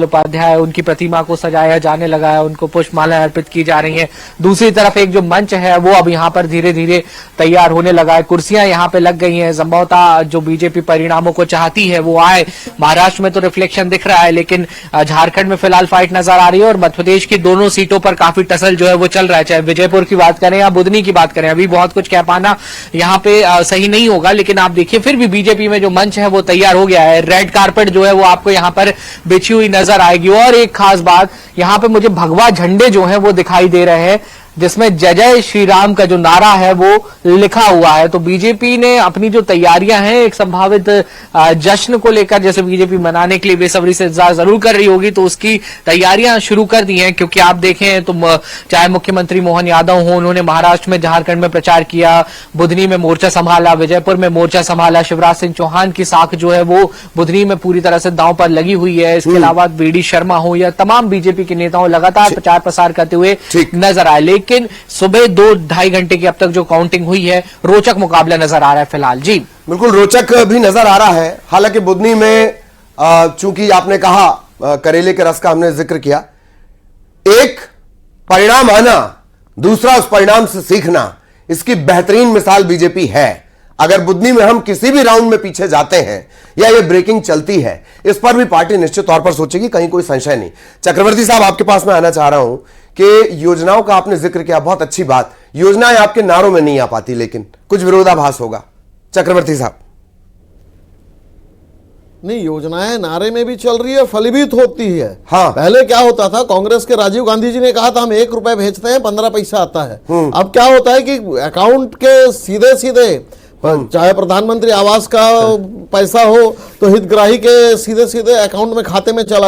उपाध्याय उनकी प्रतिमा को सजाया जाने लगा है, उनको पुष्पमाला अर्पित की जा रही है। दूसरी तरफ एक जो मंच है वो अब यहाँ पर धीरे धीरे तैयार होने लगा है, कुर्सियां यहाँ पे लग गई हैं। संभवतः जो बीजेपी परिणामों को चाहती है वो आए। महाराष्ट्र में तो रिफ्लेक्शन दिख रहा है, लेकिन झारखंड में फिलहाल फाइट नजर आ रही है और मध्य प्रदेश की दोनों सीटों पर काफी टसल जो है वो चल रहा है। चाहे विजयपुर की बात करें या बुधनी की बात करें, अभी बहुत कुछ कह पाना यहाँ पे सही नहीं होगा, लेकिन आप देखिए फिर भी बीजेपी में जो मंच है वो तैयार हो गया है। रेड कारपेट जो है वो आपको यहाँ पर बिछी हुई नजर आएगी। और एक खास बात, यहाँ पे मुझे भगवा झंडे जो हैं वो दिखाई दे रहे हैं, जिसमें जय जय श्री राम का जो नारा है वो लिखा हुआ है। तो बीजेपी ने अपनी जो तैयारियां हैं एक संभावित जश्न को लेकर, जैसे बीजेपी मनाने के लिए बेसब्री से इंतजार जरूर कर रही होगी, तो उसकी तैयारियां शुरू कर दी हैं। क्योंकि आप देखें तो चाहे मुख्यमंत्री मोहन यादव हो, उन्होंने महाराष्ट्र में झारखंड में प्रचार किया, बुधनी में मोर्चा संभाला, विजयपुर में मोर्चा संभाला। शिवराज सिंह चौहान की साख जो है वो बुधनी में पूरी तरह से दांव पर लगी हुई है। इसके अलावा बीडी शर्मा हो या तमाम बीजेपी के नेताओं लगातार प्रचार प्रसार करते हुए नजर आए। लेकिन सुबह 2-2.5 घंटे की अब तक जो काउंटिंग हुई है, रोचक मुकाबला नजर आ रहा है फिलहाल। जी बिल्कुल रोचक भी नजर आ रहा है। हालांकि बुधनी में चूंकि आपने कहा करेले के रस का हमने जिक्र किया, एक परिणाम आना, दूसरा उस परिणाम से सीखना, इसकी बेहतरीन मिसाल बीजेपी है। अगर बुधनी में हम किसी भी राउंड में पीछे जाते हैं या ये ब्रेकिंग चलती है, इस पर भी पार्टी निश्चित तौर पर सोचेगी, कहीं कोई संशय नहीं। चक्रवर्ती साहब, आपके पास मैं आना चाह रहा हूं कि योजनाओं का आपने जिक्र किया, बहुत अच्छी बात। योजनाएं आपके नारों में नहीं आ पाती, लेकिन कुछ विरोधाभास होगा। चक्रवर्ती साहब, नहीं, योजनाएं नारे में भी चल रही है, फलीभूत होती है। हाँ। पहले क्या होता था, कांग्रेस के राजीव गांधी जी ने कहा था हम 1 रुपए भेजते हैं 15 पैसा आता है। अब क्या होता है कि अकाउंट के सीधे सीधे, चाहे प्रधानमंत्री आवास का पैसा हो तो हितग्राही के सीधे सीधे अकाउंट में, खाते में चला